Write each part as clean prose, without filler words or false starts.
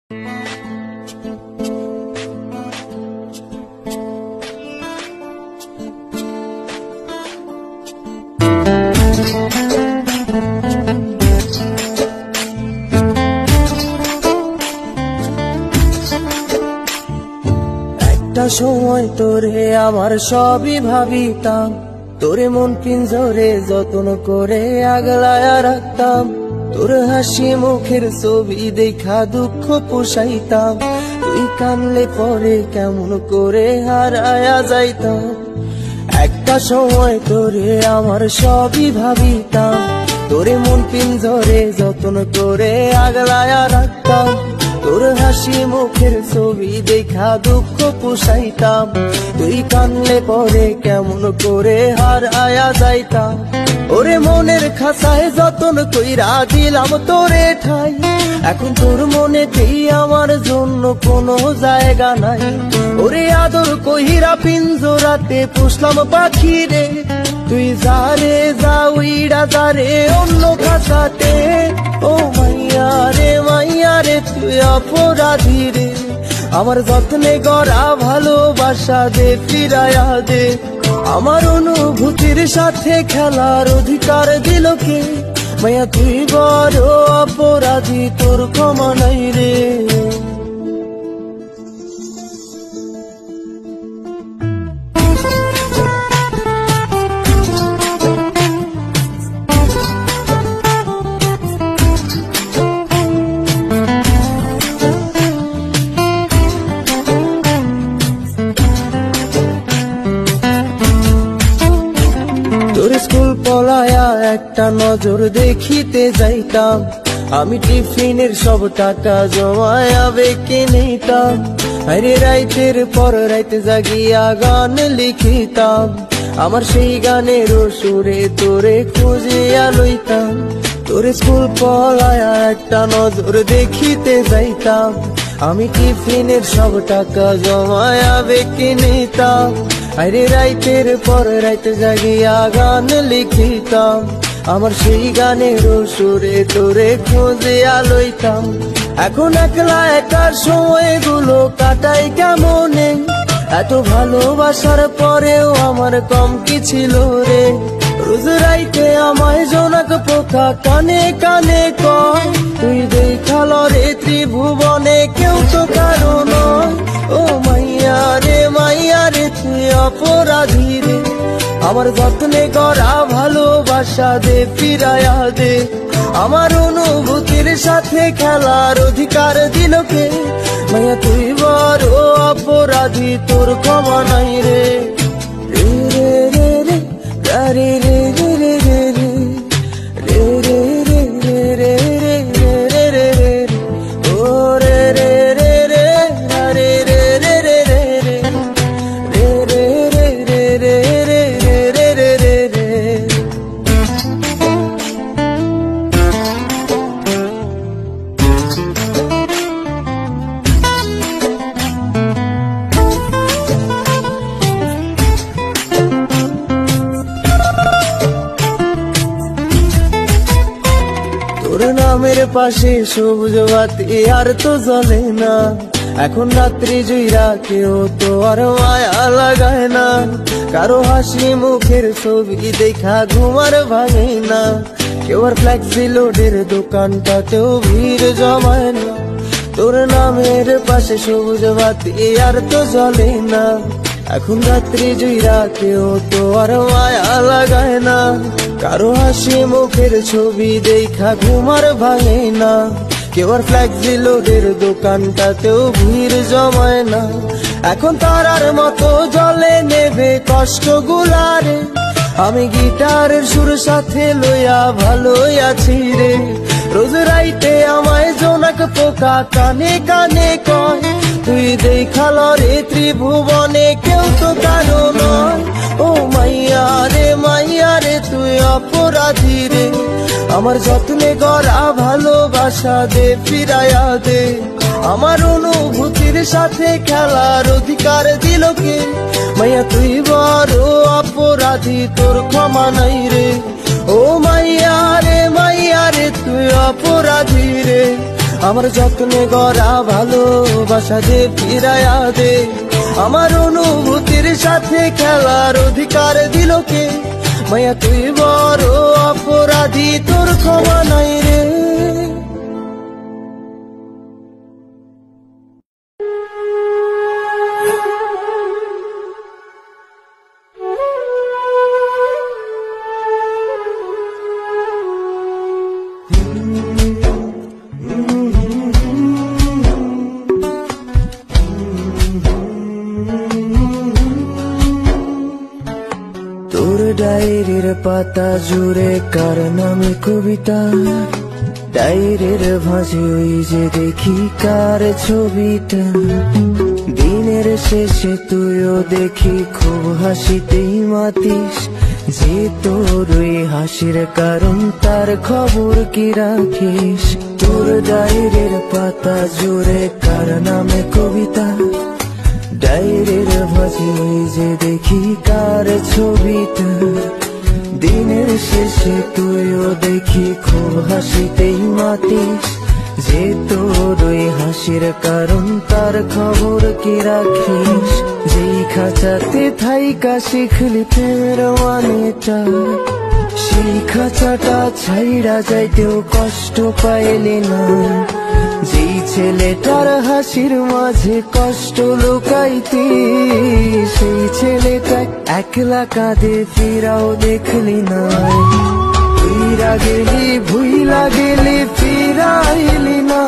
একটা সময় তোরে আমার সবই ভাবিতাম, তোরে মন পিঞ্জরে যত্ন করে আগলায়া রাখতাম। তোর হাসি মুখের ছবি দেখা দুঃখ পোষাইতাম, তুই কানলে পরে কেমন করে হারায়া যাইতাম। একটা সময় তোরে আমার সবই ভাবিতাম, তোরে মন পিঞ্জরে যত্ন করে আগলায়া রাখতাম। তোর হাসি মুখের ছবি দেখা দুঃখ পোষাইতাম, তুই কানলে পরে কেমন করে হারায়া যাইতাম। ওরে মনের খাঁচায় যতন কইরা দিলাম তোরে ঠাই, এখন তোর মনেতেই আমার জন্য কোনো জায়গা নাই। ওরে আদর কইরা পিঞ্জরাতে পুষলাম পাখি রে, তুই যারে যা উইড়া যারে অন্য খাঁচাতে। ও মাইয়া রে তুই অপরাধী রে, আমার যত্নে গড়া ভালোবাসা দে ফিরায়া দে। আমার অনুভূতির সাথে খেলার অধিকার দিল কে? মাইয়া তুই বড় অপরাধী, তোর ক্ষমা নাই রে। তোর স্কুল পলায়া একটা নজর দেখিতে যাইতাম, আমি টিফিনের সব টাকা জমায়া বেঁকে নিতাম। আরে রাইতের পর রাইতে জাগিয়া গান লিখিতাম, আমার সেই গানের সুরে তোরে খুঁজিয়া লইতাম। তোর স্কুল পলায়া একটা নজর দেখিতে যাইতাম, আমি টিফিনের সব টাকা জমায়া বেঁকে নিতাম। আরে রাইতের পর রাইতে জাগিয়া গান লিখিতাম, আমার সেই গানের সুরে তোরে খুঁজিয়া লইতাম। এখন একলা একার সময়গুলো কাটাই কেমনে, এত ভালোবাসার পরেও আমার কম কি ছিল রে। রোজ রাইতে আমায় জোনাক পোকা কানে কানে কয়, তুই দেখাল রে ত্রিভুবনে কেউ তো কারো নয়। ও মাইয়া রে তুই অপরাধী রে, আমার যত্নে গড়া ভালোবাসা দে ফিরায়া দে। আমার অনুভূতির সাথে খেলার অধিকার দিল কে? মাইয়া তুই বড় অপরাধী, তোর ক্ষমা নাই রে। রে রে রে রে রে রে রে রে রে রে রে রে রে রে রে রে রে ও রে রে রে রে রে রে রে রে রে রে রে রে রে রে রে। তোর নামের পাশে সবুজ বাতি আর তো জ্বলে না, এখন রাত্রি জুইরা কেউ তো আর মায়া লাগায় না। কারো হাসি মুখের ছবি দেখা ঘুমার ভাঙে না, কেউ আর ফ্লেক্সি লোডের দোকানটাতেও ভিড় জমায় না। তোর নামের পাশে সবুজ বাতি আর তো জ্বলে না, এখন রাত্রি জুইরা কেউ তো আর মায়া লাগায় না। কারো হাসি মুখের ছবি দেখা ঘুমার ভাঙে না, কেউ আর ফ্লেক্সি লোডের দোকানটাতেও ভিড় জমায় না। এখন তারার মতো জলে নেবে কষ্ট গুলারে, আমি গিটারের সুর সাথে লইয়া ভালোই আছি রে। রোজ রাইতে আমায় জোনাক পোকা কানে কানে কয়, তুই দেখাল রে ত্রিভুবনে কেউ তো কারো নয়। ও মাইয়া রে তুই অপরাধী রে, আমার যত্নে গড়া ভালোবাসা দে ফিরায়া দে। আমার অনুভূতির সাথে খেলার অধিকার দিল কে? মাইয়া তুই বড় অপরাধী, তোর ক্ষমা নাই রে। ও মাইয়া রে তুই অপরাধী রে, আমার যত্নে গড়া ভালোবাসা যে ফিরায়া দে, আমার অনুভূতির সাথে খেলার অধিকার দিল কে? মায়া তুই বড় অপরাধী, তোর ক্ষমা নাই রে। তোর ডায়েরির পাতা জুড়ে কার নামে কবিতা, ডায়েরির ভাঁজে ওই যে দেখি কার ছবিটা। দিনের শেষে তুইও দেখি খুব হাসিতেই মাতিস, যে তোর ওই হাসির কারণ তার খবর কি রাখিস? তোর ডায়েরির পাতা জুড়ে কার নামে কবিতা, ডায়েরির ভাঁজে ওই যে দেখি কার ছবিটা। দিনের শেষে তুইও দেখি খুব হাসিতেই মাতিস, যে তোর ওই হাসির কারণ তার খবর কি রাখিস? যেই খাঁচাতে থাইকা শিখলি প্রেমের মানেটা, সেই খাঁচাটা ছাইড়া যাইতেও কষ্ট পাইলি না। যেই ছেলেটার হাসির মাঝে কষ্ট লুকাইতি, সেই ছেলেটা একলা কাঁদে ফিরাও দেখলি না। ফিরা গেলি ভুইলা গেলি ফিরাইলি না,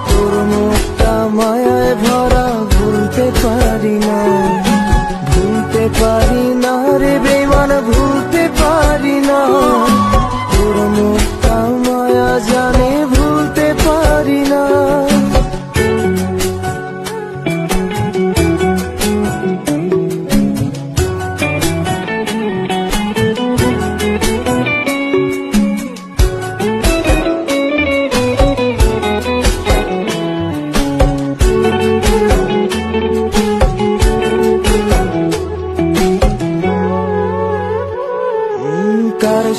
তোর মুখটা মায়ায় ভরা ভুলতে পারি না। ভুলতে পারি না রে বেমান, ভুলতে পারি না। তোর মুখটা মায়া জানে ভুলতে পারি না।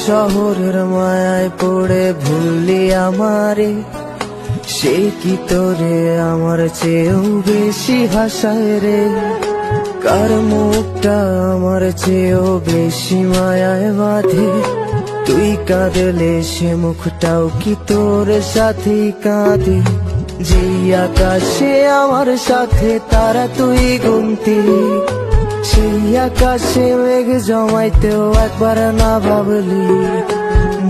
শহরের মায়ায় পড়ে ভুললি আমারে, সে কি তোরে আমার চেয়েও বেশি হাসায় রে? কার মুখটা আমার চেয়েও বেশি মায়ায় বাঁধে, তুই কাঁদলে সে মুখটাও কি তোর সাথেই কাঁদে? যেই আকাশে আমার সাথে তারা তুই গুনতি, সেই আকাশে মেঘ জমাইতেও একবার না ভাবলি।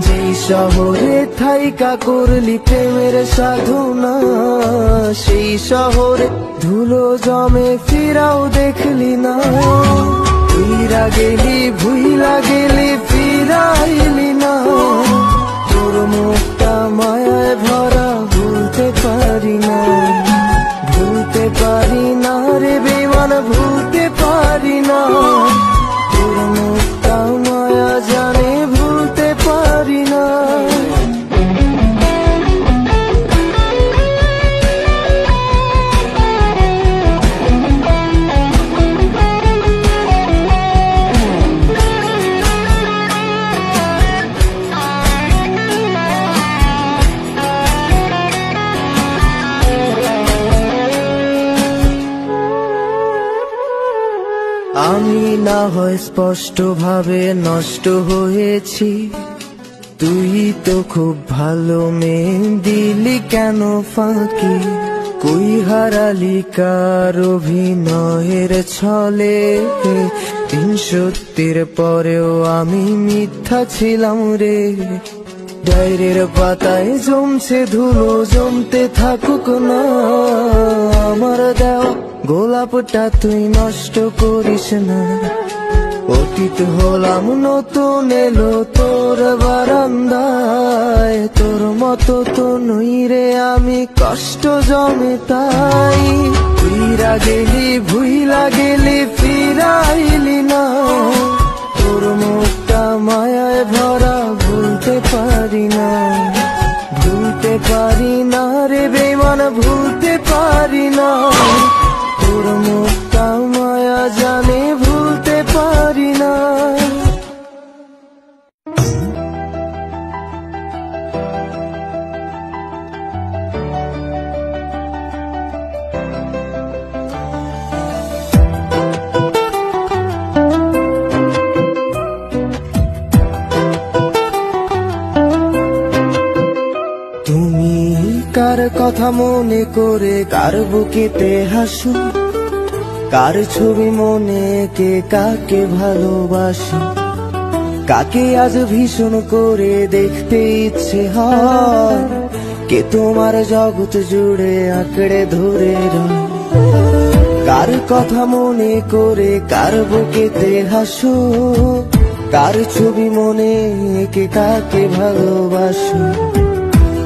যেই শহরে থাইকা করলি প্রেমের সাধনা, সেই শহরে ধুলো জমে ফিরাও দেখলি না। ফিরা গেলি ভুইলা গেলি ফিরাইলি না, তোর মুখটা মায়ায় ভরা ভুলতে পারি না। ভুলতে পারি না রে বেমান, ভুলতে পারি না। তোর মুখটা মায়া জানে ভুলতে পারি না। আমি না হয় স্পষ্ট ভাবে নষ্ট হয়েছি, তুই তো খুব ভালো মেয়ে, দিলি কেন ফাঁকি? কই হারালি কার অভিনয়ের ছলে? তিন সত্যির পরেও আমি মিথ্যা ছিলাম রে। ডায়েরির পাতায় জমছে ধুলো, জমতে থাকুক না। আমার দেওয়া গোলাপটা তুই নষ্ট করিস না। অতীত হলাম নতুন এলো তোর বারান্দায়, তোর মতো তো নই রে আমি, কষ্ট জমে তাই। ফিরা গেলি ভুইলা গেলি ফিরাইলি না, তোর মুখটা মায়ায় ভরা ভুলতে পারি না। ভুলতে পারি না রে বেমান, ভুলতে পারি না। তোর মুখটা মায়া জানে ভুলতে পারি না। কথা মনে করে কার বুকেতে হাসো, কার ছবি মনে কে কাকে ভালোবাসো, কাকে আজ ভীষণ করে দেখতে ইচ্ছে হয়, কে তোমার জগৎ জুড়ে আঁকড়ে ধরে রয়। কার কথা মনে করে কার বুকেতে হাসো, কার ছবি মনে কে কাকে ভালোবাসো,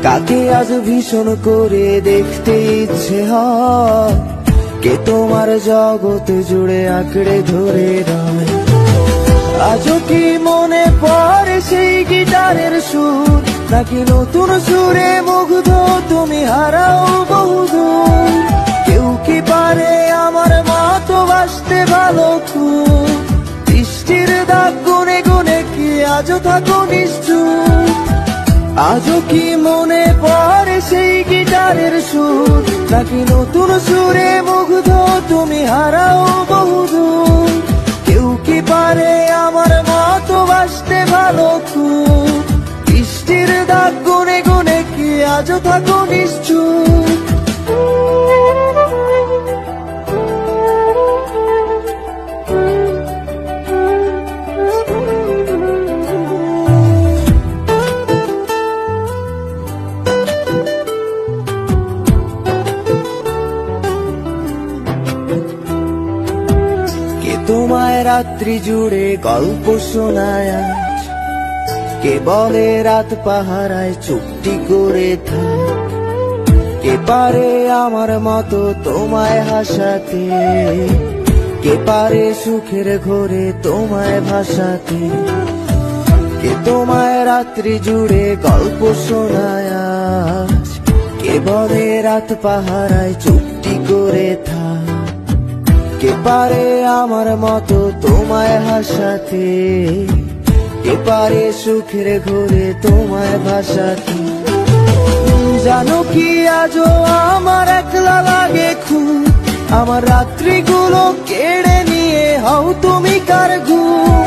কাকে আজ ভীষণ করে দেখতে ইচ্ছে হয়, কে তোমার জগৎ জুড়ে আঁকড়ে ধরে রয়। আজও কি মনে পড়ে সেই গিটারের সুর, নাকি নতুন সুরে মুগ্ধ তুমি হারাও বহুদূর? কেউ কি পারে আমার মতো বাসতে ভালো খুব, বৃষ্টির দাগ গুনে গুনে কি আজও থাকো নিশ্চুপ? আজও কি মনে পড়ে সেই গিটারের সুর, নাকি নতুন সুরে মুগ্ধ তুমি হারাও বহুদূর? কেউ কি পারে আমার মতো বাসতে ভালো খুব, বৃষ্টির দাগ গুনে গুনে কি আজও থাকো নিশ্চুপ? তোমায় রাত্রি জুড়ে গল্প শোনায় আজ, কে বলে রাত পাহারায় চুপটি করে থাক, কে পারে আমার মতো তোমায় হাসাতে, কে পারে সুখের ঘোরে তোমায় ভাসাতে, কে তোমায় রাত্রি জুড়ে গল্প শোনায় আজ, কে বলে রাত পাহারায় চুপটি করে থাক, কে পারে আমার মতো তোমায় হাসাতে, কে পারে সুখের ঘোরে তোমায় ভাসাতে? জানো কি আজও আমার একলা লাগে খুব, আমার রাত্রিগুলো কেড়ে নিয়ে হও তুমি কার ঘুম?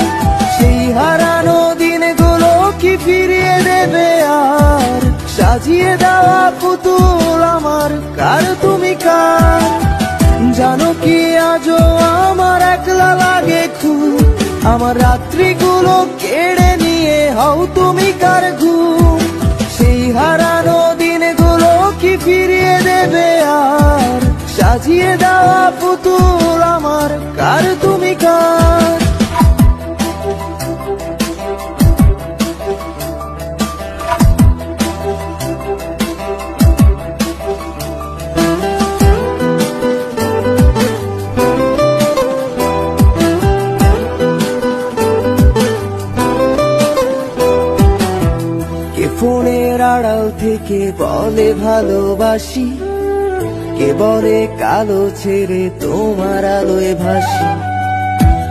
সেই হারানো দিনগুলো কি ফিরিয়ে দেবে আর, সাজিয়ে দেওয়া পুতুল আমার কার তুমি কার? জানো কি আজও আমার একলা লাগে খুব, আমার রাত্রিগুলো কেড়ে নিয়ে হও তুমি কার ঘুম? সেই হারানো দিনগুলো কি ফিরিয়ে দেবে আর, সাজিয়ে দেওয়া পুতুল আমার কার তুমি কার? ফোনের আড়াল থেকে বলে ভালোবাসি, কে বলে কালো ছেড়ে তোমার আলোয় ভাসি,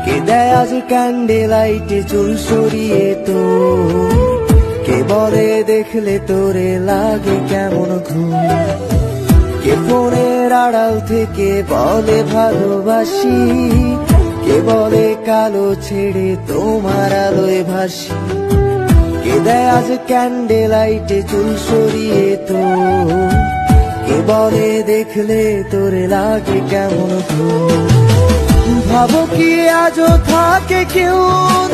কে দেয় আজ ক্যান্ডেল লাইটে চুল সরিয়ে তো, কে বলে দেখলে তোরে লাগে কেমন ঘুম? কে ফোনের আড়াল থেকে বলে ভালোবাসি, কে বলে কালো ছেড়ে তোমার আলোয় ভাসি, কে দেয় আজ ক্যান্ডেল লাইটে চুল সরিয়ে তো, কে বলে দেখলে তোরে লাগে কেমন ঘুম? ভাবো কি আজও থাকে কেউ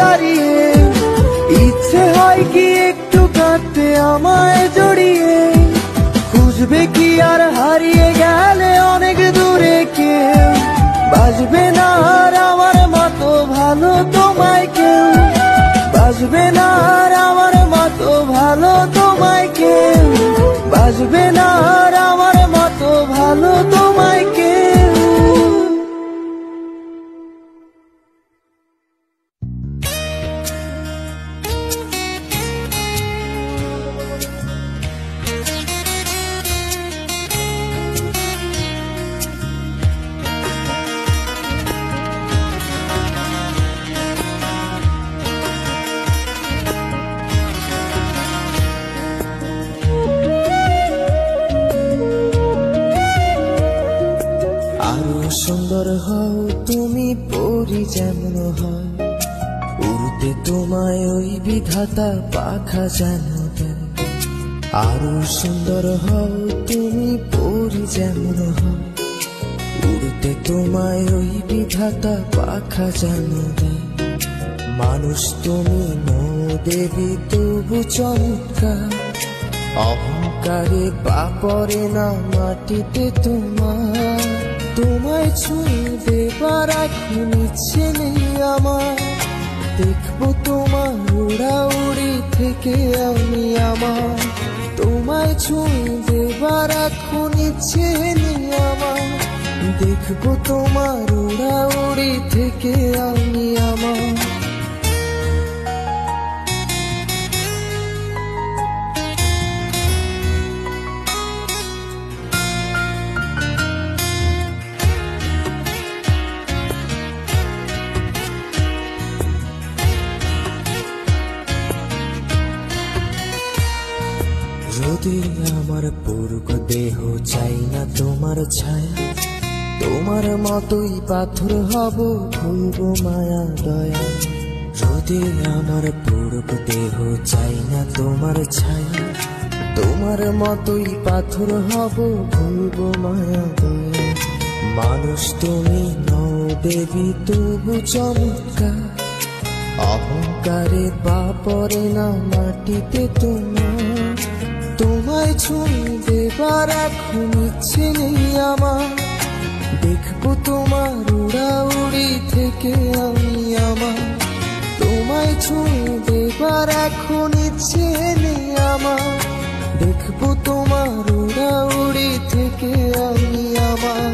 দাঁড়িয়ে, ইচ্ছে হয় কি একটু কাঁদতে আমায় জড়িয়ে, খুঁজবে কি আর হারিয়ে গেলে অনেক দূরে কেউ, বাজবে না আর আমার মতো ভালো তোমায় কেউ, বাজবে না আর আমার মতো ভালো তোমায় কেউ, বাজবে না আর আমার মতো ভালো তোমায় কেউ। সুন্দর হও তুমি পরি যেমন হয়, উড়তে তোমায় ওই বিধাতা পাখা যেন দেয়, আরো সুন্দর হও তুমি পরি যেমন হও, উড়তে তোমায় ওই বিধাতা পাখা যেন দেয়। মানুষ তুমি নও দেবী তবু চমৎকার, অহংকারে পা পড়ে না মাটিতে তোমার। তোমায় ছুঁয়ে দেবার এখন ইচ্ছে নেই আমার, দেখবো তোমার উড়াউড়ি থেকে আমি আমার। তোমায় ছুঁয়ে দেবার এখন ইচ্ছে নেই আমার, দেখবো তোমার উড়াউড়ি থেকে আমি আমার। যদি আমার পুরুষ দেহ চাই না তোমার ছায়া, তোমার মতোই পাথর হব ভুলবো মায়া দয়া। যদি আমার পুরুষ দেহ চাই না তোমার ছায়া, তোমার মতোই পাথর হব ভুলবো মায়া দয়া। মানুষ তুমি নও দেবী তবু চমৎকার, অহংকারে পা পড়ে না মাটিতে তোমার। তোমায় ছুঁয়ে দেবার এখন ইচ্ছে নেই আমার, দেখবো তোমার উড়াউড়ি থেকে আমি আমার। তোমায় ছুঁয়ে দেবার এখন ইচ্ছে নেই আমার, দেখবো তোমার উড়াউড়ি থেকে আমি আমার।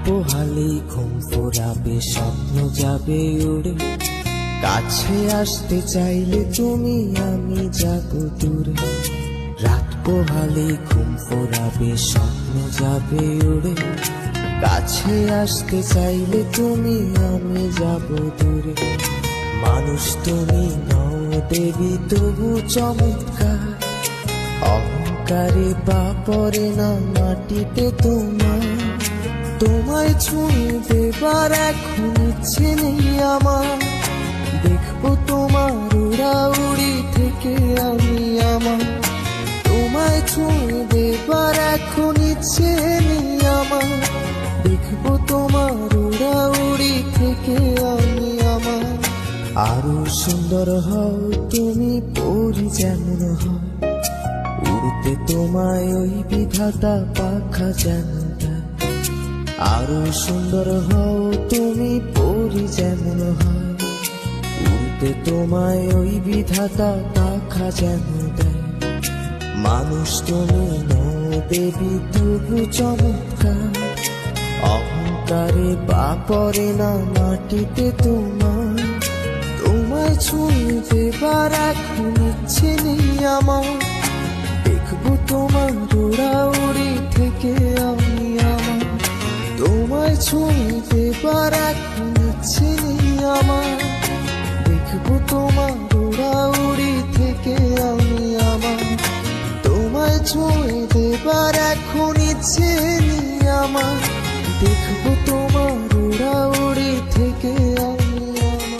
পোহালেই ঘুম ফোরাবে, স্বপ্ন যাবে উড়ে, কাছে আসতে চাইলে তুমি আমি যাব দূরে। রাত পোহালেই ঘুম ফোরাবে, স্বপ্ন যাবে উড়ে, কাছে আসতে চাইলে তুমি আমি যাব দূরে। মানুষ তুমি নও দেবী তবু চমৎকার, অহংকারে পা পড়ে না মাটিতে তোমার। তোমায় ছুঁয়ে দেবার এখন ইচ্ছে নেই আমার, দেখবো তোমার উড়াউড়ি থেকে আমি আমার। তোমায় ছুঁয়ে দেবার এখন ইচ্ছে নেই আমার, দেখবো তোমার উড়াউড়ি থেকে আমি আমার। আরো সুন্দর হও তুমি পরি যেমন হও, উড়তে তোমায় ওই বিধাতা পাখা যেন দেয়। আরো সুন্দর হও তুমি পরি যেমন হয়, উড়তে তোমায় ওই বিধাতা পাখা যেন দেয়। মানুষ তুমি নও দেবী তবু চমৎকার, অহংকারে পা পড়ে না মাটিতে তোমার। তোমায় ছুঁয়ে দেবার এখন ইচ্ছে নেই আমার, দেখবো তোমার উড়াউড়ি থেকে আমি আমার। তোমায় ছুঁয়ে দেবার এখন ইচ্ছে নেই আমার, দেখবো তোমার উড়াউড়ি থেকে আমি আমার। তোমায় ছুঁয়ে দেবার এখন ইচ্ছে নেই আমার, দেখবো তোমার উড়াউড়ি থেকে আমি আমার।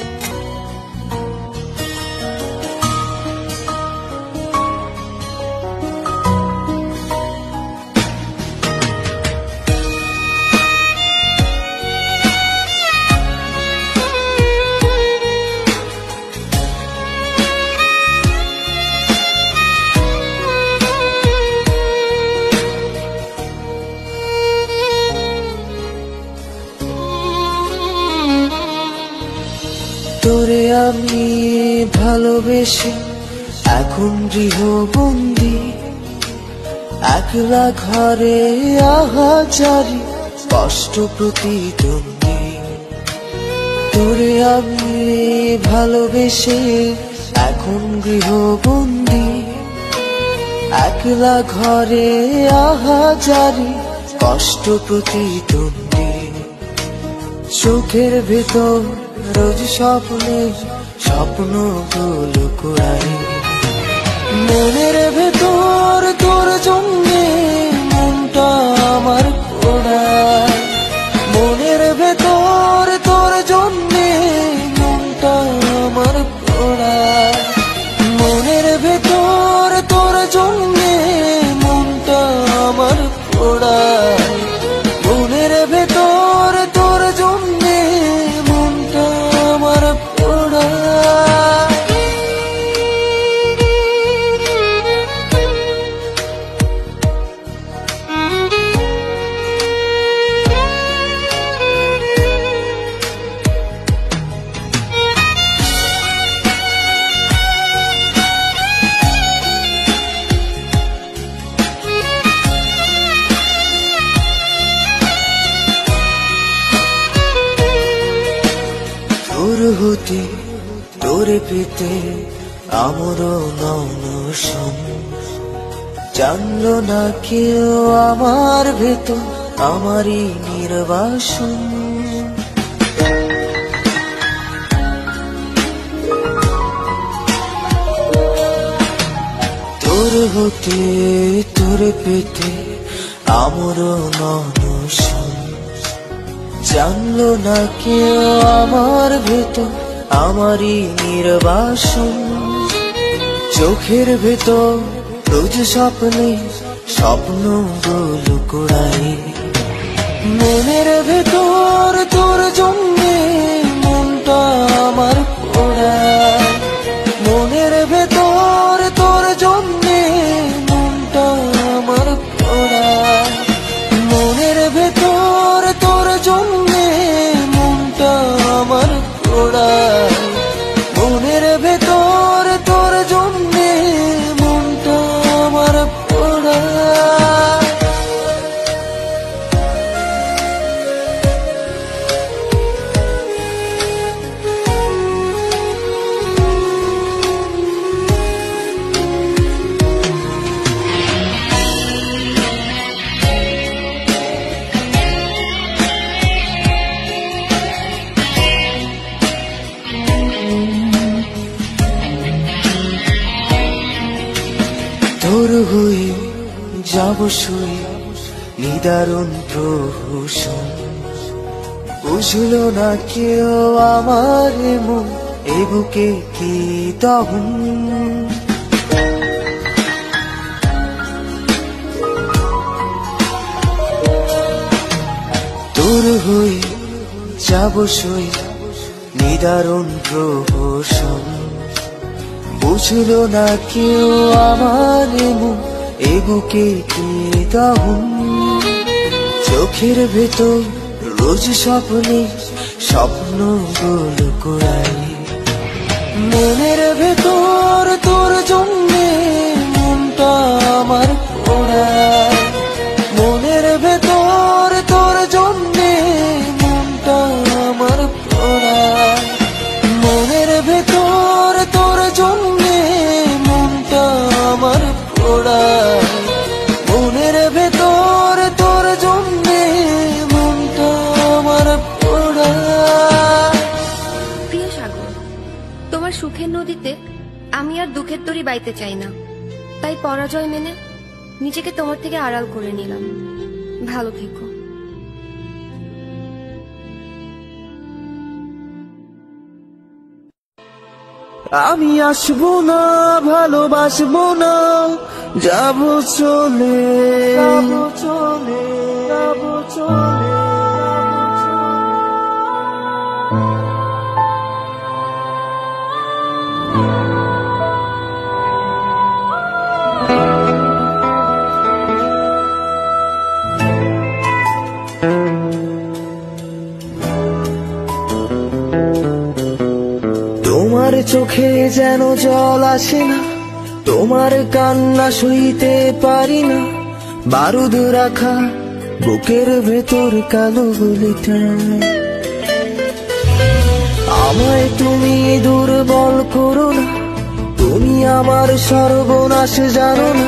তোরে আমি ভালোবেসে এখন গৃহবন্দী, একলা ঘরে আহাজারি কষ্ট প্রতিদ্বন্দ্বী। তোরে আমি ভালোবেসে এখন গৃহবন্দী, একলা ঘরে আহাজারি কষ্ট প্রতিদ্বন্দ্বী। চোখের ভেতর রোজ স্বপ্নে স্বপ্নগুলো কুড়াই। মনের ভেতর তোর জন্যে মনটা আমার পোড়ায়, মনের ভেতর তোর জন্যে মনটা আমার পোড়ায়, মনের ভেতর তোর জন্যে মনটা আমার পোড়ায়, মনের ভেতর তোর জন্যে মনটা আমার পোড়ায়। তোর হতে তোরে পেতে আমারও ননসন, জানলো না কেউ আমার ভেতর আমারই নির্বাসন। তোর হতে তোরে পেতে আমারও ননসন, জানলো না কেউ আমার ভেতর আমারই নির্বাসন। চোখের ভেতর রোজ স্বপ্নে স্বপ্নগুলো কুড়াই, মনের ভেতর তোর জন্যে মনটা আমার পোড়ায়, মনের ভেতর তোর জন্যে মনটা আমার পোড়ায়, মনের ভেতর তোর জন্যে মনটা আমার পোড়ায়, মনের ভেতর তোর জন্যে মনটা আমার পোড়ায়। তোর হয়ে যাব শুয়ে নিদারুণ প্রহসন, বুঝলো না কেউ আমার মন এ বুকে কি দহন। তোর হয়ে যাব শুয়ে নিদারুণ প্রহসন, বুঝলো না কেউ আমার মন এ বুকে কি দহন। চোখের ভেতর রোজ স্বপ্নে স্বপ্নগুলো কুড়াই, মনের ভেতর তোর জন্যে মনটা আমার পোড়ায়, মনের ভেতর তোর জন্যে মনটা আমার পোড়ায়, মনের ভেতর তোর জন্যে মনটা আমার পোড়ায়, মনের ভেতর তোর জন্যে মনটা আমার পোড়ায়। প্রিয় সাগর, তোমার সুখের নদীতে আমি আর দুঃখের তরি বাইতে চাই না, তাই পরাজয় মেনে নিজেকে তোমার থেকে আড়াল করে নিলাম। ভালো থেকো। আমি আসবো না, ভালোবাসবো না, যাবো চলে, যাবো চলে, যাবো চলে। তোমার চোখে যেন জল আসে না, তোমার কান্না সইতে পারি না, বারুদ রাখা বুকের ভেতর কালো গুলিটা। আমায় তুমি দুর্বল করো না, তুমি আমার সর্বনাশ জানো না,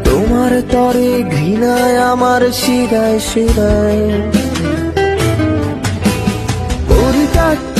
তোমার তরে ঘৃণায় আমার শিরায় শিরায় পরিত্যক্ত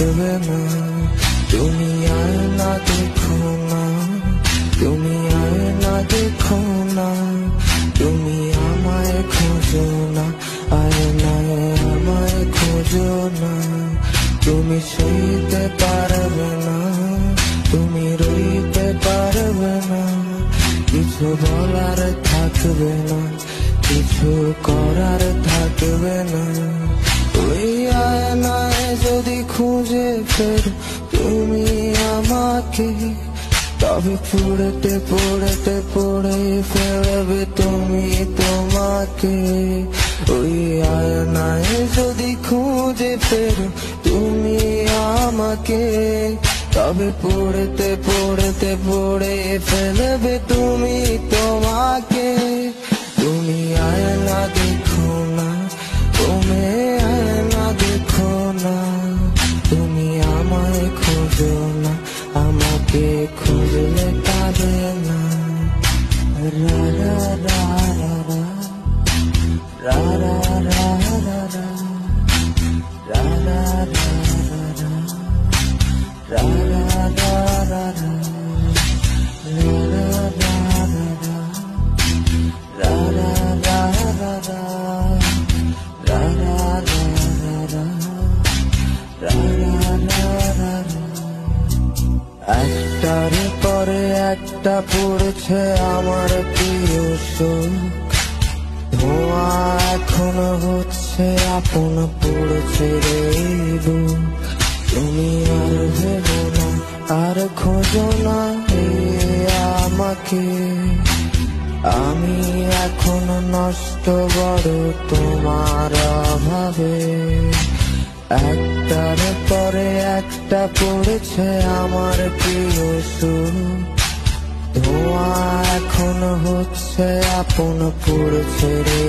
থাকবে না। তুমি আয়না দেখো না, তুমি আয়না দেখো না, তুমি আমায় খোঁজো না, আয়নায় আমায় খোঁজো না। তুমি সইতে পারবে না, তুমি রইতে পারবে না, কিছু বলার থাকবে না, কিছু করার থাকবে না। ওই আয়নায় যদি খুঁজে ফের তুমি আমাকে, তবে পড়তে পড়তে পড়ে ফেলবে তুমি তোমাকে। ওই আয়নায় যদি খুঁজে ফের তুমি আমাকে, তবে পড়তে পড়তে পড়ে ফেলবে তুমি তোমাকে। তুমি আয়না দেখো না, তুমি আয়না দেখো না, তুমি আমায় খোঁজো না, আমাকে খুঁজলে পাবে না। রা রা রা রা রা রা রা রা রা রা রা রা রা রা রা। একটার পরে একটা পড়ছে আমার প্রিয় সুখ, ধোঁয়া এখনো হচ্ছে আপন পড়ছে রে বুক। তুমি আর ভেবো না, আর খোঁজো না আমাকে, আমি এখনো নষ্ট বড় তোমার অভাবে। একটার পরে একটা পড়েছে আমার প্রিয় সুর, ধোঁয়া এখনো হচ্ছে আপন পড়ছে রে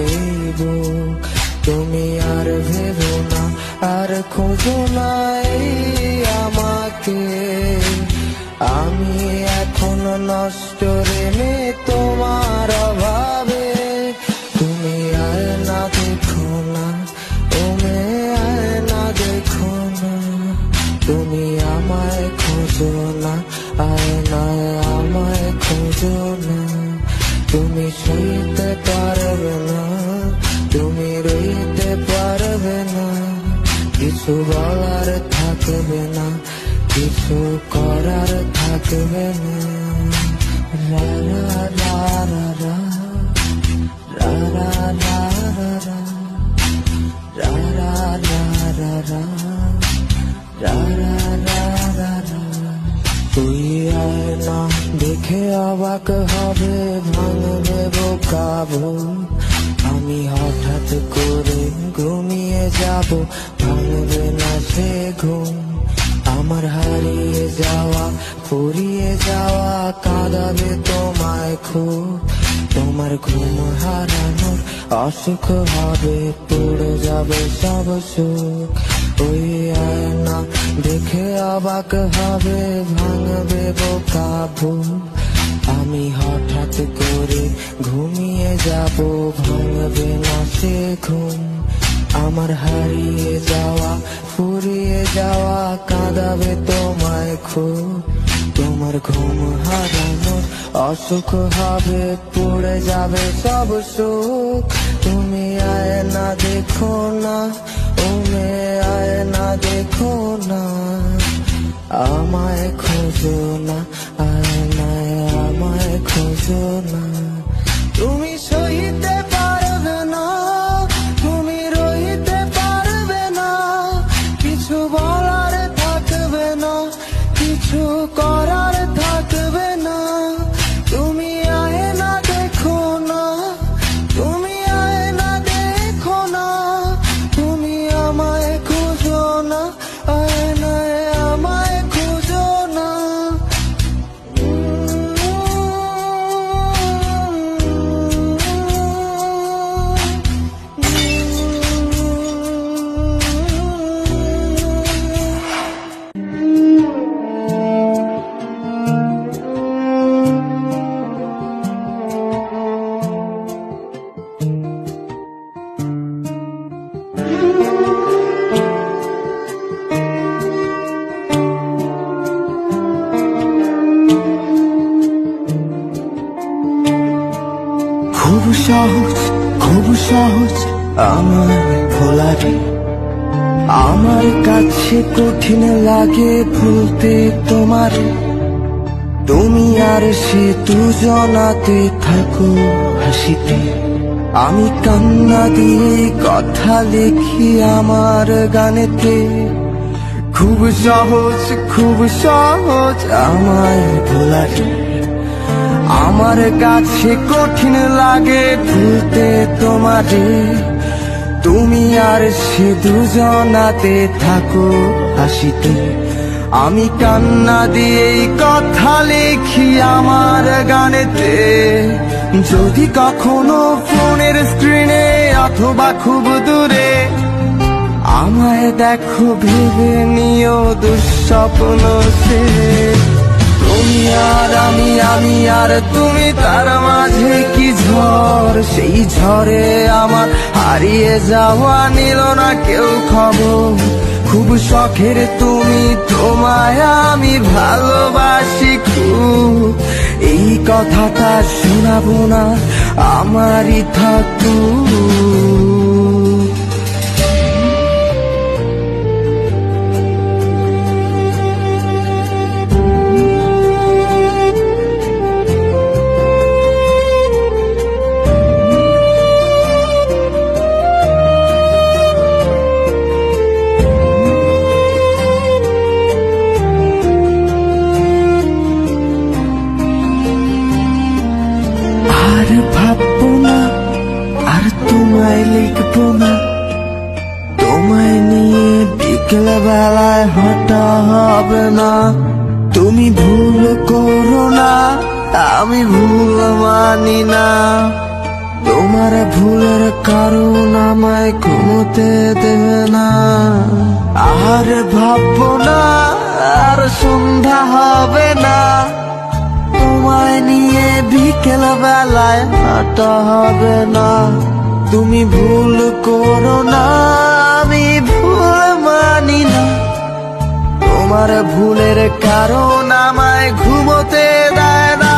বুক। তুমি আর ভেবো না, আর খোঁজো না আমাকে, আমি এখনো নষ্ট রে তোমার অভাবে। তুমি আয়না দেখো না, তুমি আয়না দেখো না, তুমি আমায় খোঁজো না, আয়নায় আমায় খোঁজো না। তুমি সইতে পারবে না, তুমি রইতে পারবে না, কিছু বলার থাকবে না, কিছু করার থাকবে না। রা রা রা রা রা রা রা রা রা রা রা রা রা রা রা রা রা রা। তুই আয়না দেখে অবাক হবে, ভাঙবে বোকাবো, আমি হঠাৎ করে ঘুমিয়ে যাব, ভাঙবে না সে ঘুম। আমার হারিয়ে যাওয়া ফুরিয়ে যাওয়া কাঁদাবে তোমায় খুব, তোমার ঘুম হারানোর অসুখ হবে, পড়ে যাবে সব সুখ। ওই আয়না দেখে অবাক হবে, ভাঙবে বোকাবো, আমি হঠাৎ করে ঘুমিয়ে যাব, ভাঙবে না সে ঘুম। আমার হারিয়ে যাওয়া ফুরিয়ে যাওয়া কাঁদাবে তোমায় খুব, তোমার ঘুম হারানোর অসুখ হবে, পড়ে যাবে সব সুখ। তুমি আয়না দেখো না, তুমি আয়না দেখো না, আমায় খোঁজো না, আয়নায় আমায় খোঁজো না। তুমি সইতে পারবে না, তুমি রইতে পারবে না, কিছু বলার থাকবে না, কিছু করার থাকবে না। তুমি আয়না দেখো না, তুমি আয়না দেখো না, তুমি আমায় খোঁজো না, আয়নায় আমায় খোঁজো না। খুব সহজ খুব সহজ আমার ভোলা রে। আমার কাছে কঠিন লাগে ভুলতে তোমার, তুমি আর সে দুজনাতে থাকো হাসিতে। আমি কান্না দিয়ে কথা লিখি আমার গানেতে, খুব সহজ আমায় ভোলা রে। আমার কাছে কঠিন লাগে ভুলতে তোমারে, তুমি আর সে দুজনাতে থাকো হাসিতে। আমি কান্না দিয়ে কথা লিখি আমার গানেতে। যদি কখনো ফোনের স্ক্রিনে অথবা খুব দূরে আমায় দেখো, ভেবে নিও দুঃস্বপ্ন সে। তুমি আর আমি আর তুমি, তার মাঝে কি ঝড়, সেই ঝড়ে আমার হারিয়ে যাওয়া নিল না কেউ খবর। খুব শখের তুমি, তোমায় আমি ভালোবাসি খুব, এই কথাটা শোনাবো না আমারই থাকুক। আর ভাববো না, আর তোমায় লিখবো না, তোমায় নিয়ে বিকেল বেলায় হাঁটা হবে না। তুমি ভুল করো না, আমি ভুল মানি না, তোমার ভুলের কারণ আমায় ঘুমোতে দেবে না। আর ভাববো না, আর সন্ধ্যা হবে না, তোমায় নিয়ে বিকেল বেলায় হাঁটা হবে না। তুমি ভুল করো না, আমি ভুল মানি না, তোমার ভুলের কারণ আমায় ঘুমোতে দেয় না।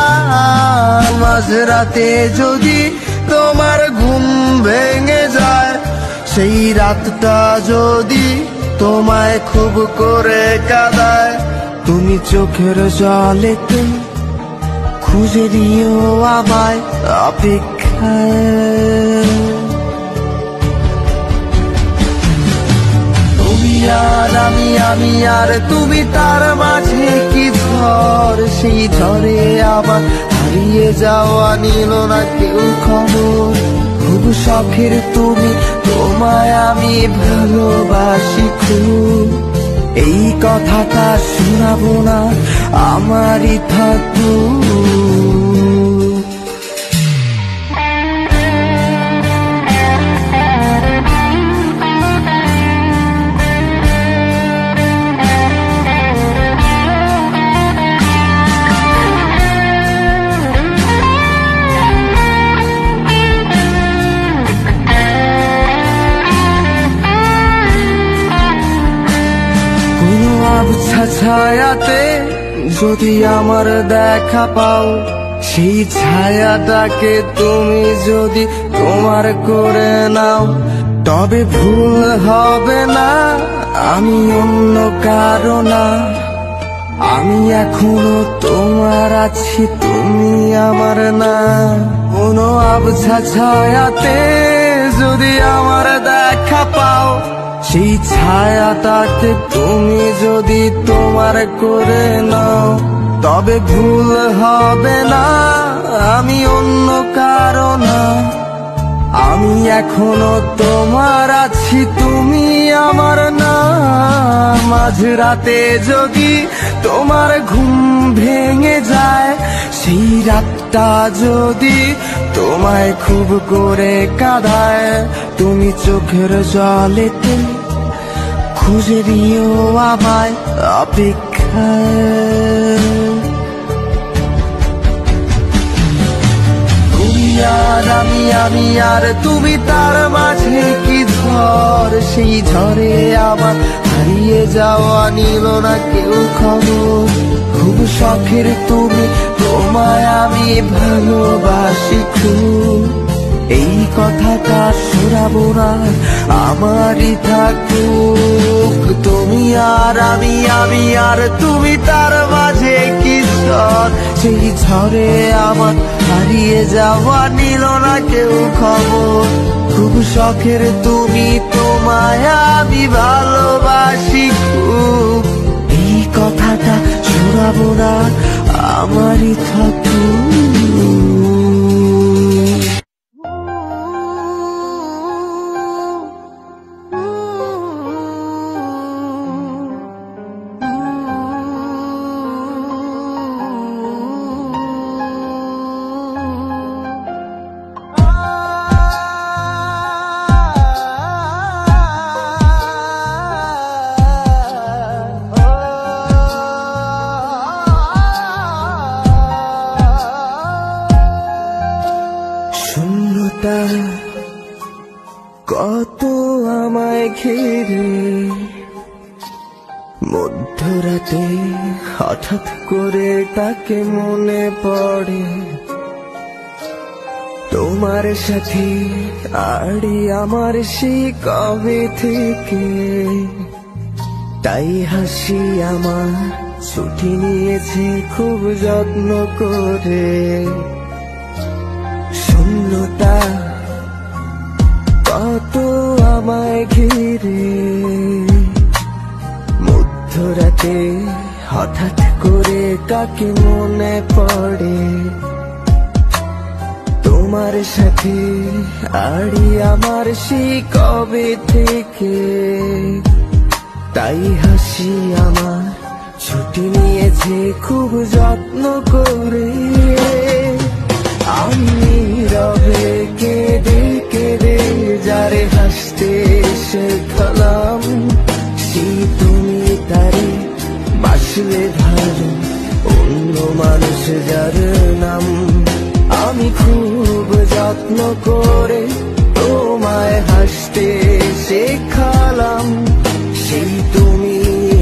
মাঝরাতে যদি তোমার ঘুম ভেঙে যায়, সেই রাতটা যদি তোমায় খুব করে কাঁদায়, তুমি চোখের জলেতে খুঁজে নিও আমায় অপেক্ষায়। তুমি আর আমি আর তুমি, তার মাঝে কি ঝড়, সেই ঝড়ে আবার হারিয়ে যাওয়া নিল না কেউ খবর। খুব শখের তুমি, তোমায় আমি ভালোবাসি খুব, এই কথাটা শোনাবো না আমারই থাকুক। আবছা ছায়াতে যদি আমার দেখা পাও, সেই ছায়াটাকে তুমি যদি তোমার করে নাও, তবে ভুল হবে না আমি অন্য কারো না। আমি এখনো তোমার আছি, তুমি আমার না। কোনো আবছা ছায়াতে যদি আমার দেখা পাও, সেই ছায়াটাকে তুমি যদি তোমার করে নাও, তবে ভুল হবে না আমি অন্য কারো না। আমি এখনো তোমার আছি, তুমি আমার না। মাঝরাতে যদি তোমার ঘুম ভেঙে যায়, সেই রাতটা যদি তোমায় খুব করে কাঁদায়, তুমি চোখের জলেতে খুঁজে নিও আমায় অপেক্ষায়। তুমি আর আমি আর তুমি, তার মাঝে কি ঝড়, সেই ঝড়ে আমার হারিয়ে যাওয়া নিল না কেউ খবর। খুব শখের তুমি, তোমায় আমি ভালোবাসি খুব, এই কথাটা শোনাবো না, আমারই থাকুক। তুমি আর আমি আর তুমি, তার মাঝে কি ঝড়, সেই ঝড়ে আমার হারিয়ে যাওয়া নিল না কেউ খবর। খুব শখের তুমি, তোমায় আমি ভালোবাসি খুব। এই কথাটা শোনাবো না, আমারই থাকুক। শূন্যতা কত আমায় ঘিরে, মধ্যরাতে হঠাৎ করে তাকে মনে পড়ে। তোমার সাথে আড়ি আমার সেই কবে থেকে, তাই হাসি আমার ছুটি নিয়েছে খুব যত্ন করে। শূন্যতা কত আমায় ঘিরে, মধ্যরাতে হঠাৎ করে কাকে মনে পড়ে। তোমার সাথে আড়ি আমার সেই কবে থেকে, তাই হাসি আমার ছুটি নিয়েছে খুব যত্ন করে। আমি রবে কেঁদে কেঁদে যারে হাসতে শেখালাম, সেই তুমি তারে বাসলে ভালো অন্য মানুষ যার নাম। আমি খুব যত্ন করে তোমায় হাসতে শেখালাম, সেই তুমি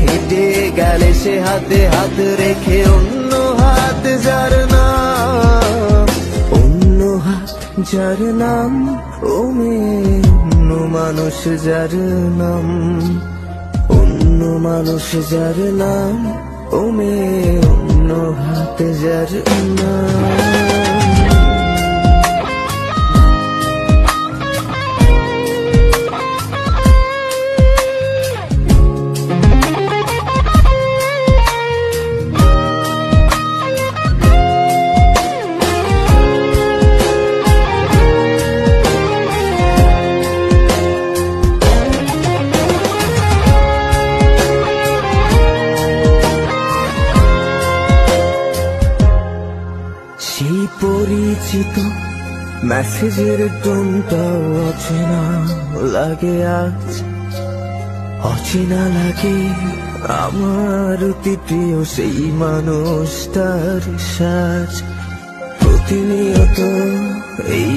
হেঁটে গেলে সে হাতে হাত রেখে অন্য হাত যার নাম, অন্য হাত যার নাম, ও মেয়ে অন্য মানুষ যার নাম, অন্য মানুষ যার নাম, ও মেয়ে অন্য হাত যার নাম। সেই পরিচিত মেসেজের টোনটাও অচেনা লাগে আজ, অচেনা লাগে আমার অতি প্রিয় সেই মানুষটার সাজ। প্রতিনিয়ত এই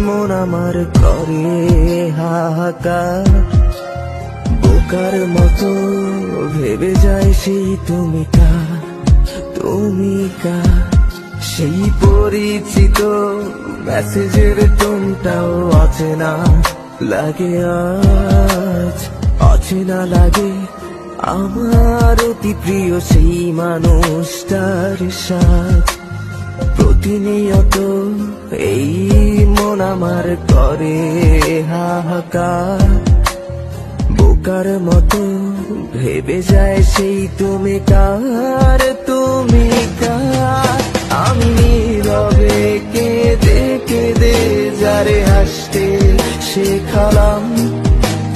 মন আমার করে হাহাকার, বোকার মতো ভেবে যায় সেই তুমি কার, তুমি কার। সেই পরিচিত মেসেজের টোনটাও অচেনা লাগে আজ, অচেনা লাগে আমার অতি প্রিয় সেই মানুষটার সাজ। প্রতিনিয়ত এই মন আমার করে হাহাকার, বোকার মতো ভেবে যায় সেই তুমি কার, তুমি কার। আমি নীরবে কেঁদে কেঁদে যারে হাসতে শেখালাম,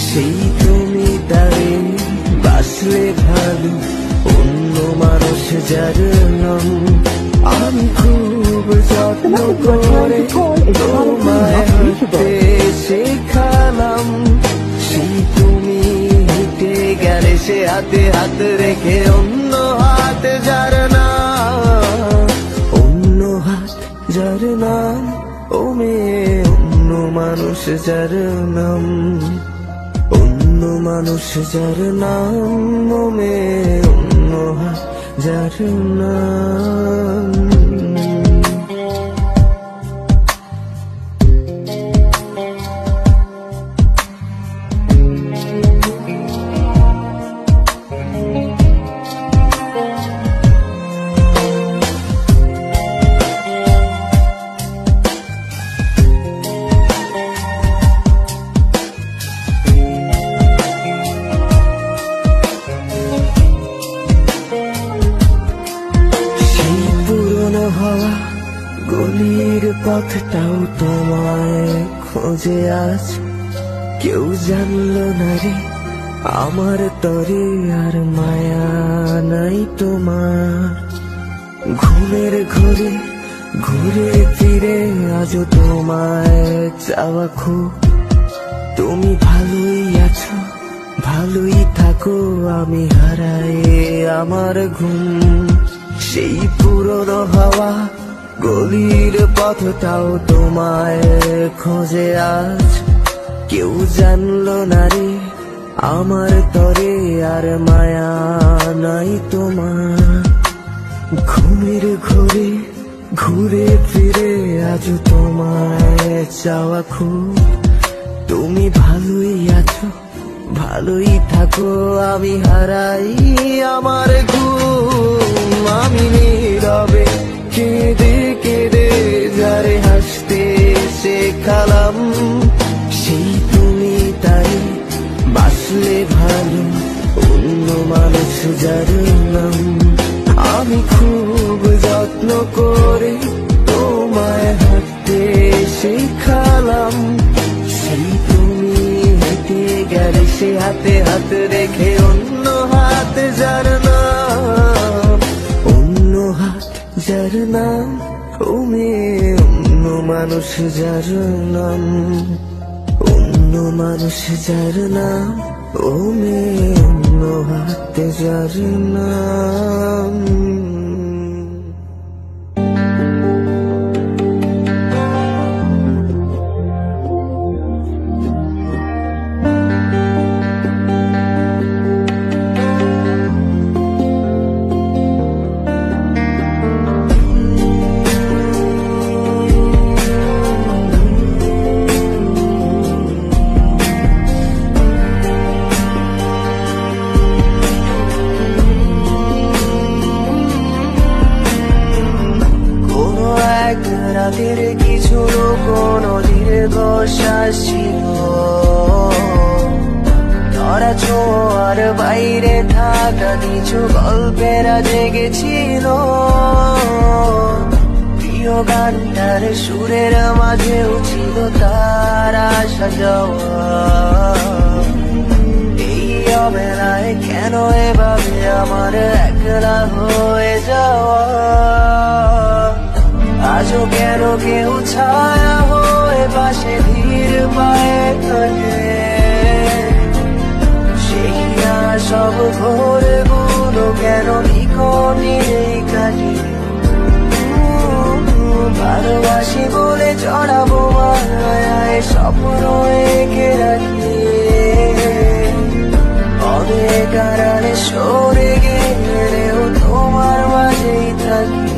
সেই তুমি তারে বাসলে ভালো অন্য মানুষ যার নাম। আমি খুব যত্ন করে তোমায় হাসতে শেখালাম, সেই তুমি হেঁটে গেলে সে হাতে হাত রেখে অন্য হাত যার নাম, অন্য হাত যার নাম, ও মেয়ে অন্য মানুষ যার নাম, অন্য মানুষ যার নাম, ও মেয়ে অন্য হাত যার নাম। গলির পথটাও তোমায় খোঁজে আজ, কেউ জানলো না রে আমার তরে আর মায়া নাই তোমার। ঘুমের ঘরে ঘুরে ফিরে আজও তোমায় চাওয়া খুব, তুমি ভালোই আছো ভালোই থাকো, আমি হারাই আমার ঘুম। সেই পুরনো হাওয়া গলির পথটাও তোমায় খোঁজে আজ, কেউ জানলো না রে আমার তরে আর মায়া নাই তোমার। ঘুমের ঘরে ঘুরে ফিরে আজ তোমায় চাওয়া খুব, তুমি ভালোই আছো ভালোই থাকো, আমি হারাই আমার ঘুম। আমি নীরবে কেঁদে কেঁদে যারে হাসতে শেখালাম, সেই তুমি তাই বাসলে ভালো অন্য মানুষ যার নাম। আমি খুব যত্ন করে তোমায় হাঁটতে শেখালাম, সেই তুমি হেঁটে গেলে সে হাতে হাত রেখে অন্য হাত যার নাম, অন্য হাত যার নাম, ও মেয়ে অন্য মানুষ যার নাম, অন্য মানুষ যার নাম, ও মেয়ে অন্য হাত যার নাম। রাতের কিছু লুকোনো দীর্ঘ শ্বাস ছিল, ধরা ছোঁয়ার বাইরে থাকা কিছু গল্পেরা জেগেছিল। প্রিয় গানটার সুরের মাঝেও ছিল তার আসা যাওয়া। এই অবেলায় কেন এভাবে আমার একলা হয়ে যাওয়া, আজও কেন কেউ ছায়া হয়ে পাশে ধীর পায়ে থাকে, সেই না সব ঘোরে গুলো কেন নিকটে কাটি। ভালোবাসি বলে চড়াবো মায়ায় স্বপ্ন এঁকে রাখি, অনেক আড়ালে সরে গেলেও তোমার মাঝেই থাকি।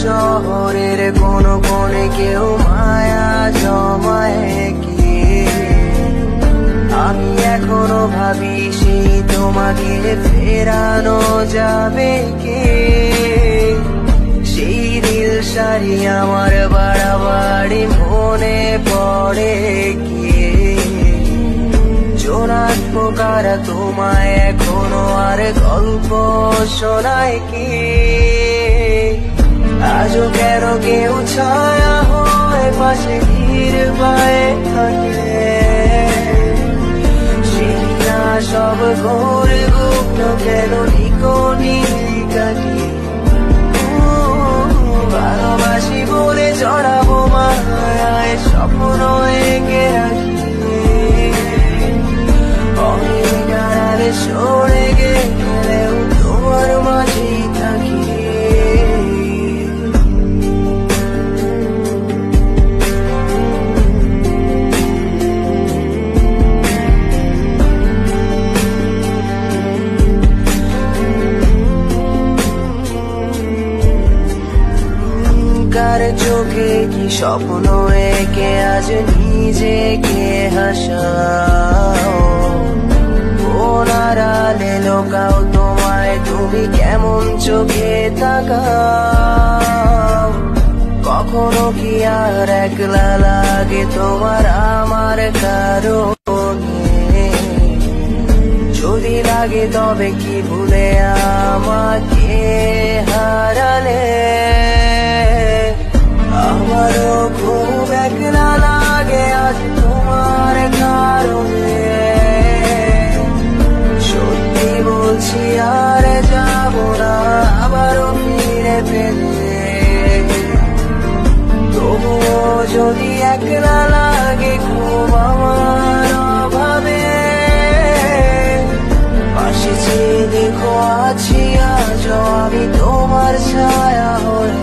শহরের কোন কোণে কেউ মায়া জমায় কি, আমি এখনো ভাবি সেই তোমাকে ফেরানো যাবে কি। সেই দিল সারি আমার বাড়াবাড়ি মনে পড়ে কি, জোনাক পোকারা তোমায় এখনো আর গল্প শোনায় কি। আজও কেন কেউ ছায়া হয়ে পাশে ধীর পায়ে থাকে, সেই না সব ঘোর গুপ্ত কেন নিকটি কাটি। ভালোবাসি বলে চড়াবো মায়ায় স্বপ্ন এঁকে রাখি, অনেক আড়ালে সরে গেলেও তোমার মাঝেই থাকি। কার চোখে কি স্বপ্ন এঁকে আজ নিজেকে হাসাও, কোন আড়ালে লোকাও তোমায় তুমি কেমন চোখে তাকাও, কখনো কি আর একলা লাগে তোমার আমার কারণে? যদি লাগে তবে কি ভুলে আমাকে হারালে? আমারও খুব একলা লাগে আজ তোমার কারণে। সত্যি বলছি আর যাব না আবারও ফিরে পেলে। তবুও যদি একলা লাগে খুব আমার অভাবে, পাশে চেয়ে দেখো আছি আজ আমি তোমার ছায়া হয়ে।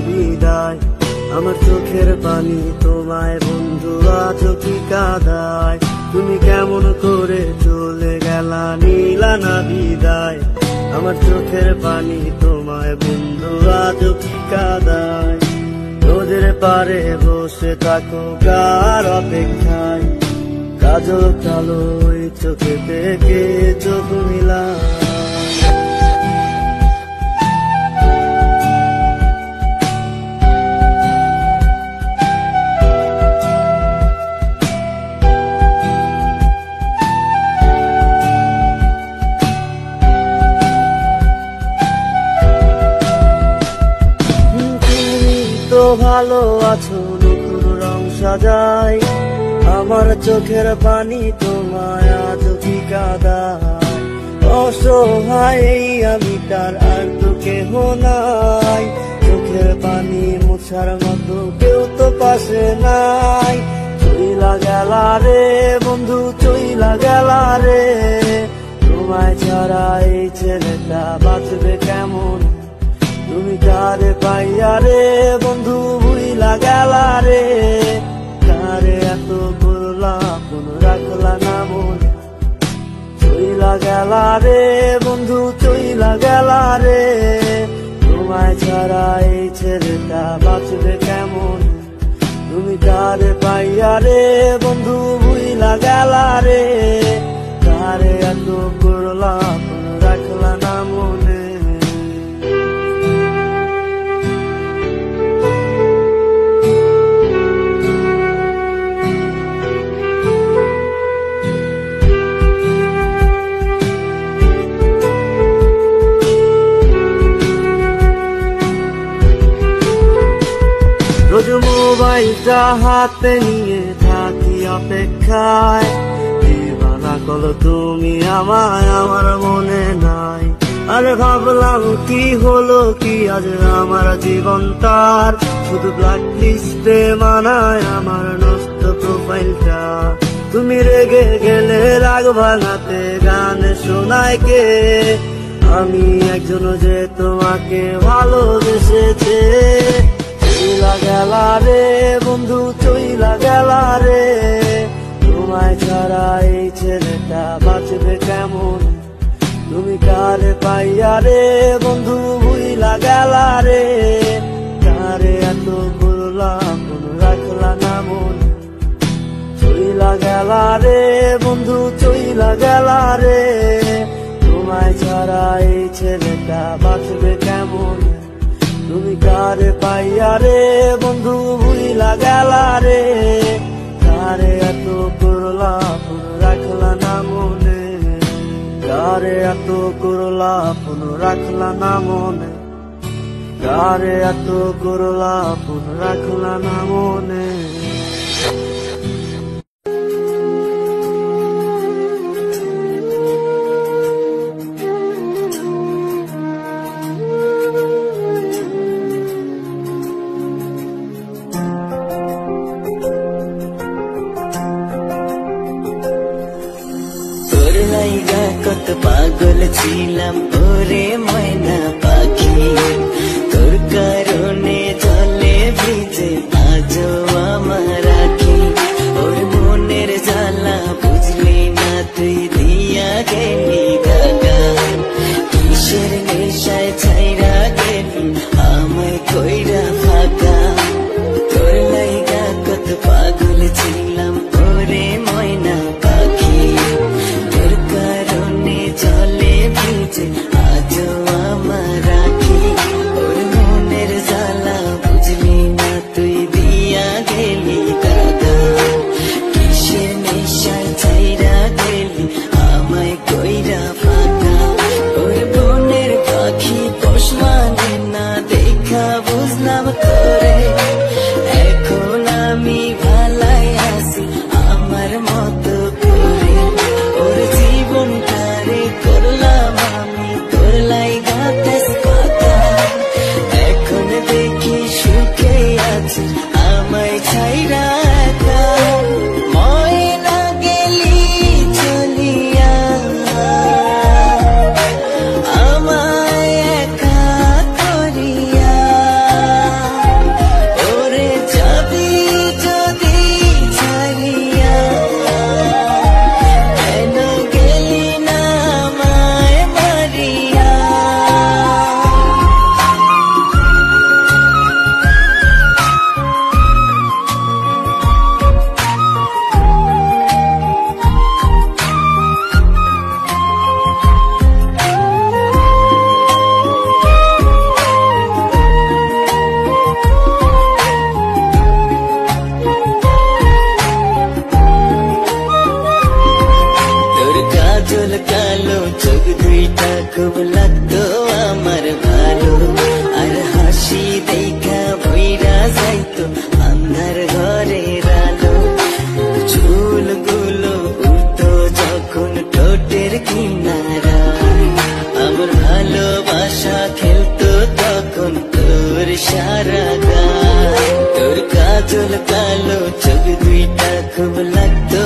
বিদায় আমার চোখের পানি তোমায় বন্ধু আজও কি কাঁদায়? তুমি কেমন করে চলে গেলা নিলা না বিদায়, আমার চোখের পানি তোমায় বন্ধু আজও কি কাঁদায়? নদীর পারে বসে থাকো কার অপেক্ষায়, কাজল কালো ওই চোখে থেকে চোখ মিলায়। ভালো আছো নতুন রং সাজাই, আমার চোখের পানি তোমায় আজ কি কাঁদায়? অসহায় এই আমি তার আর তো কেহ নাই, চোখের পানি মোছার মতো কেউ তো পাশে নাই। চইলা গেলা রে বন্ধু চইলা গেলা রে, তোমায় ছাড়া এই ছেলেটা বাঁচবে কেমন? তুমি কারে পাইয়া রে বন্ধু ভুইলা গেলা রে, কারে এত করলা কোন রাখলা না মন? চইলা গেলা রে বন্ধু চইলা গেলা রে, তোমায় ছাড়া এই ছেলেটা বাঁচবে কেমন? তুমি কারে পাইয়া রে বন্ধু ভুইলা গেলা রে, কারে এত করলা কোন রাখলা না মনে? রোজ মোবাইলটা হাতে নিয়ে থাকি অপেক্ষায়, দিবানা কল তুমি আমায় আমার মনে নাই। আরে ভাবলাম কি হলো কি আজ আমার জীবনটার, শুধু ব্ল্যাক লিস্টে মানায় আমার নষ্ট প্রোফাইলটা। তুমি রেগে গেলে রাগ ভাঙাতে গান শোনায় কে? আমি একজন যে তোমাকে ভালোবেসেছে। চইলা গেলা রে বন্ধু চইলা গেলা রে, তোমায় ছাড়া এই ছেলেটা বাঁচবে কেমন? তুমি কারে পাইয়া রে বন্ধু ভুইলা গেলা রে, কারে এত করলা কোন রাখলা না মন? চইলা গেলা রে বন্ধু চইলা গেলা রে, তোমায় ছাড়া এই ছেলেটা বাঁচবে কেমন? তুমি কারে পাইয়া রে বন্ধু ভুইলা গেলা রে? কারে এত করলা ফোন রাখলা না মনে? কারে এত করলা ফোন রাখলা না মনে? কারে এত করলা ফোন রাখলা না মনে? কত পাগল ছিলাম ওরে ময়না পাখি, তোর কারণে জলে ভিজে আজও আমার আখি। ওর মনের জ্বালা বুঝলি না তুই দিয়া গেলি গাগা, কিসের নেশায় ছাইরা গেলি আমায় কইরা ফাঁকা। তোর লাইগা কত পাগল ছিলাম ওরে ময়না পাখি, তোর কারণে জলে ভিজে আজও আমার আখি। ওর মনের জ্বালা বুঝলি না তুই দিয়া গেলি দাদা, কিসের নেশায় ছাইরা গেলি আমায় কইরা ফাঁকা। ওর মনের পাখি পোষ মানে না দেখা বুঝলাম তোরে, এখন আমি ভালাই আছি আমার মতো করে। ওর জীবনটারে করলাম আমি তোর লাইগা তেজপাতা, এখন দেখি সুখে আছি আমায় ছাইরা একা। ময়না গেলি চলিয়া আমায় একা করিয়া, ওরে যাবি যদি ছাড়িয়া কেন গেলি না আমায় মারিয়া। তোর কাজল কালো চোখ দুইটা খুব লাগতো আমার ভালো, আর হাসি দেখা বইরা যাইতো আন্ধার ঘরের আলো। চুলগুলো উঠতো যখন ঠোঁটের কিনারায়, আমার ভালোবাসা খেলতো তখন তোর সারা গায়। তোর কাজল কালো চোখ দুইটা খুব লাগতো